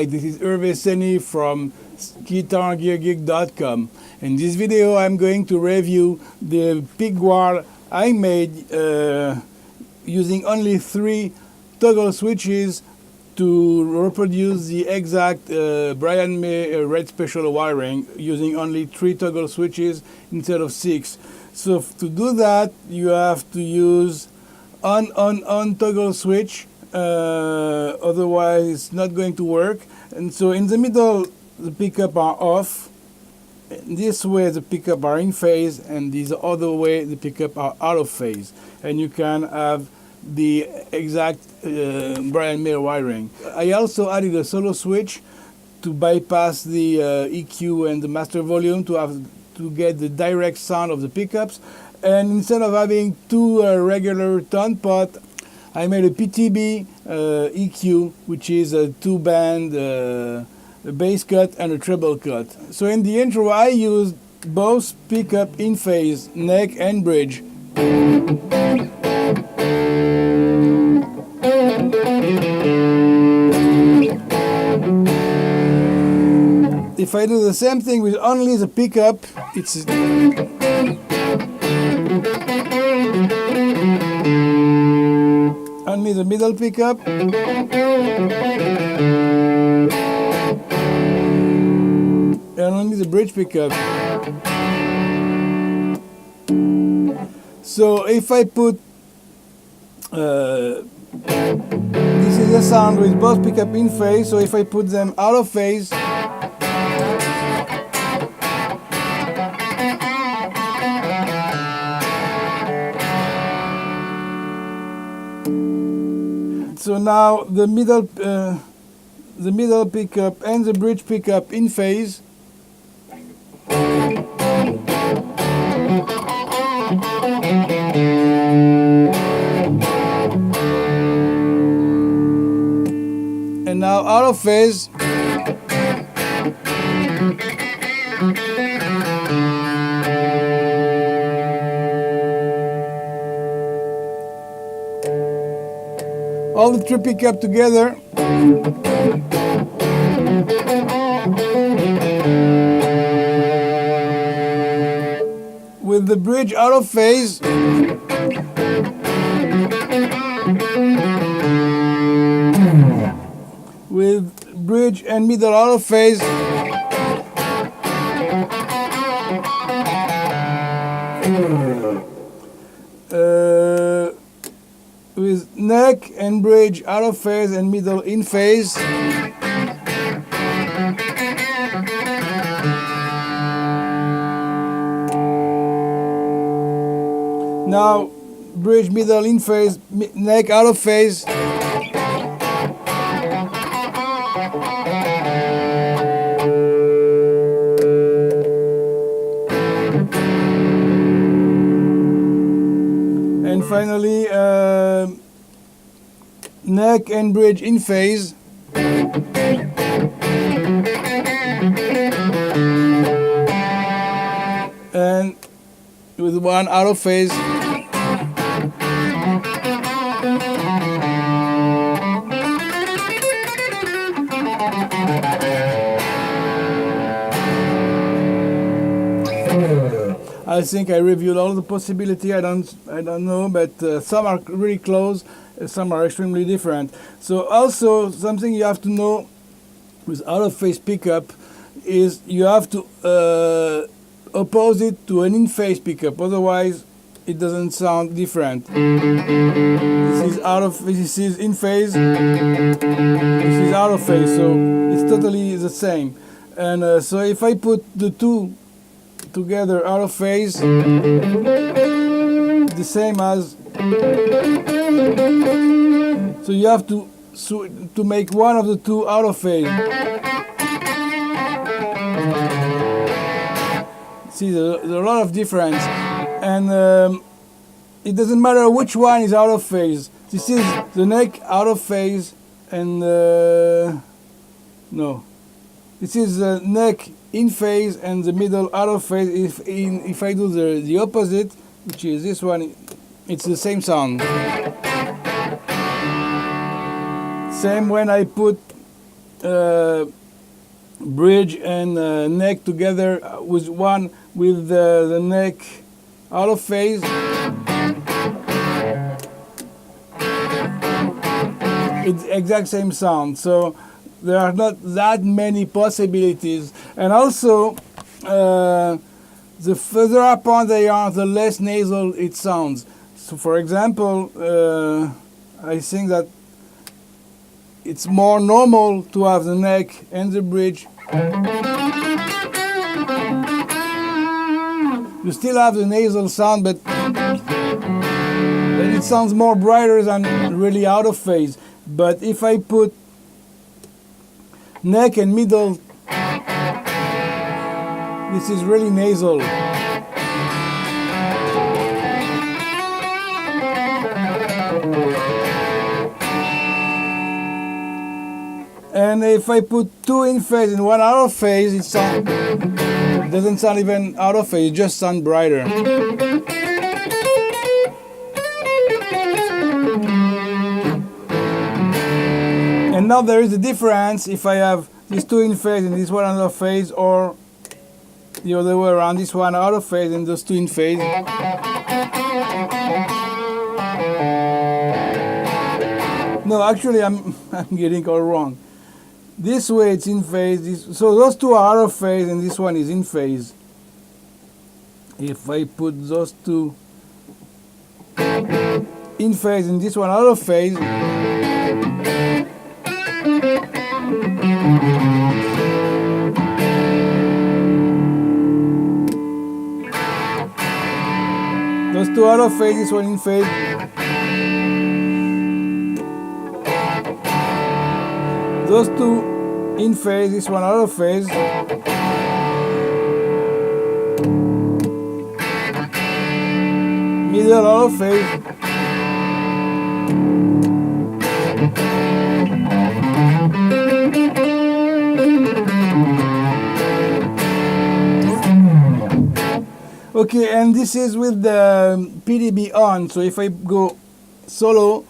Hi, this is Hervé Senni from guitargeargeek.com. In this video I'm going to review the pick guard I made using only 3 toggle switches to reproduce the exact Brian May red special wiring using only 3 toggle switches instead of 6. So to do that you have to use on toggle switch, otherwise it's not going to work. And so in the middle the pickup are off, this way the pickup are in phase, and this other way the pickup are out of phase, and you can have the exact Brian May wiring. I also added a solo switch to bypass the EQ and the master volume to get the direct sound of the pickups. And instead of having 2 regular tone pot, I made a PTB EQ, which is a 2-band a bass cut and a treble cut. So in the intro I used both pickup in phase, neck and bridge. If I do the same thing with only the pickup, it's only the middle pickup, and only the bridge pickup. So if I put this is the sound with both pickup in phase, so if I put them out of phase, so now the middle pickup and the bridge pickup in phase. And now out of phase. All the 3 pickup together. With the bridge out of phase. With bridge and middle out of phase. With neck and bridge out of phase and middle in phase. Now bridge, middle in phase, neck out of phase. And finally neck and bridge in phase. And with one out of phase. I think I reviewed all the possibility. I don't know, but some are really close, some are extremely different. So also something you have to know with out of phase pickup is you have to oppose it to an in phase pickup, otherwise it doesn't sound different. This is in phase, this is out of phase, so it's totally the same. And so if I put the 2 together out of phase, the same as, so you have to make one of the 2 out of phase. See, there's a lot of difference, and it doesn't matter which one is out of phase. This is the neck out of phase, and no, this is the neck in phase and the middle out of phase. If I do the opposite, which is this one, it's the same sound. Same when I put bridge and neck together with one with the neck out of phase, it's exact same sound. So there are not that many possibilities, and also the further apart they are, the less nasal it sounds. So for example, I think that it's more normal to have the neck and the bridge. You still have the nasal sound, but it sounds more brighter than really out of phase. But if I put neck and middle, this is really nasal. And if I put two in phase and one out of phase, it doesn't sound even out of phase, it just sounds brighter. And now there is a difference if I have these two in phase and this one out of phase, or the other way around, this one out of phase and those two in phase. No, actually I'm getting all wrong. This way it's in phase, so those two are out of phase and this one is in phase. If I put those two in phase and this one out of phase, those two out of phase, this one in phase. Those two in phase, this one out of phase. Middle out of phase. Okay, and this is with the PTB on, so if I go solo,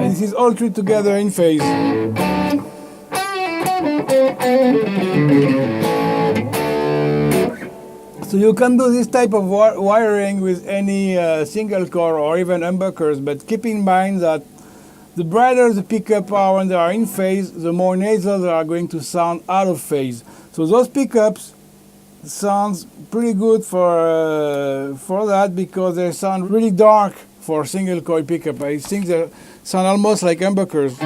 this is all three together in phase. So you can do this type of wiring with any single core or even humbuckers, but keep in mind that the brighter the pickup are when they are in phase, the more nasal they are going to sound out of phase. So those pickups sounds pretty good for that, because they sound really dark for single coil pickup. I think they sound almost like humbuckers.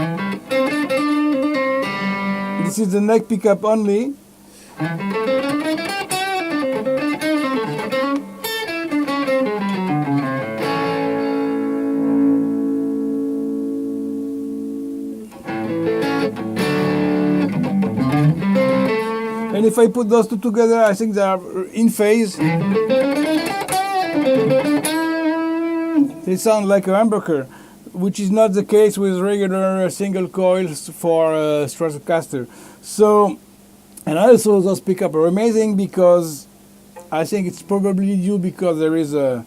This is the neck pickup only. And if I put those two together, I think they are in phase. They sound like a humbucker, which is not the case with regular single coils for Stratocaster. So, and also those pickups are amazing, because I think it's probably due because there is a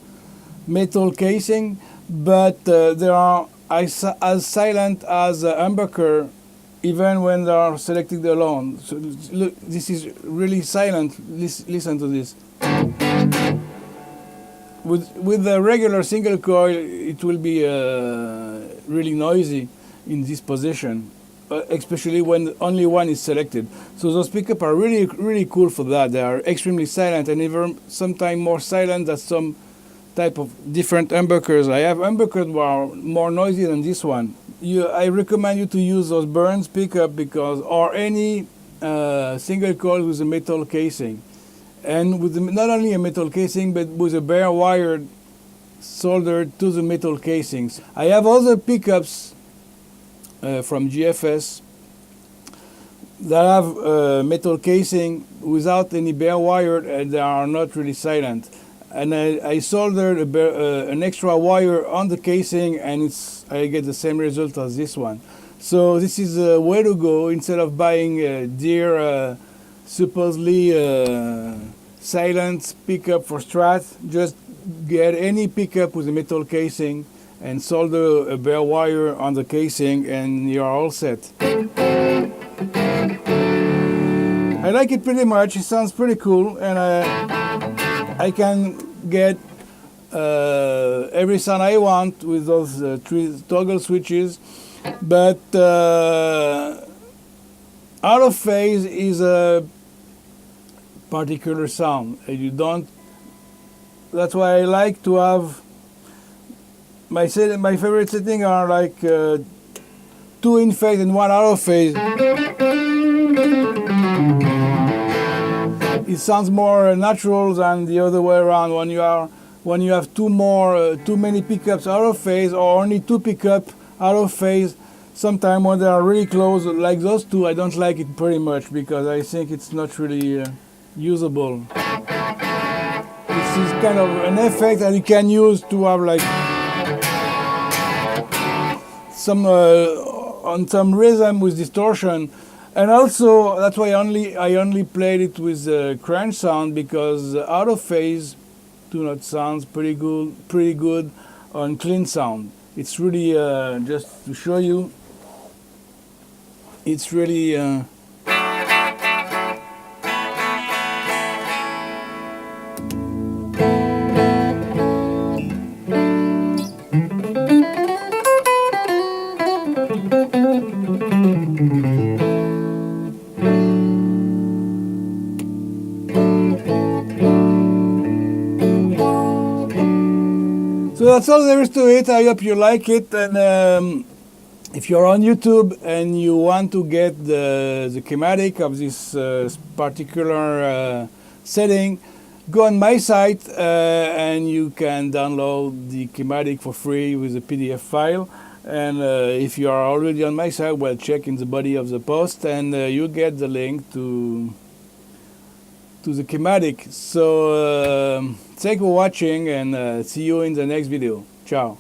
metal casing, but they are as silent as a humbucker, even when they are selected alone. So look, this is really silent. Listen to this. With the regular single coil, it will be really noisy in this position, especially when only one is selected. So those pickups are really, really cool for that. They are extremely silent, and even sometimes more silent than some type of different humbuckers. I have humbuckers that are more noisy than this one. I recommend you to use those Burns pickup, because, or any single coil with a metal casing, and with not only a metal casing, but with a bare wire soldered to the metal casings. I have other pickups from GFS that have metal casing without any bare wire, and they are not really silent. And I soldered an extra wire on the casing, and I get the same result as this one. So this is a way to go. Instead of buying a dear, supposedly silent pickup for Strat, just get any pickup with a metal casing and solder a bare wire on the casing, and you're all set. I like it pretty much. It sounds pretty cool, and I can get every sound I want with those 3 toggle switches. But out of phase is a particular sound. You don't. That's why I like to have my favorite setting are like 2 in phase and 1 out of phase. It sounds more natural than the other way around. When you have too many pickups out of phase, or only 2 pickups out of phase, sometimes when they are really close, like those 2, I don't like it pretty much because I think it's not really usable. This is kind of an effect that you can use to have like some on some rhythm with distortion. And also, that's why I only played it with crunch sound, because out of phase do not sounds pretty good on clean sound. It's really just to show you. It's really. So that's all there is to it. I hope you like it, and if you're on YouTube and you want to get the schematic of this particular setting, go on my site and you can download the schematic for free with a PDF file. And if you are already on my site, well, check in the body of the post, and you get the link to the schematic. So thanks for watching, and see you in the next video. Ciao.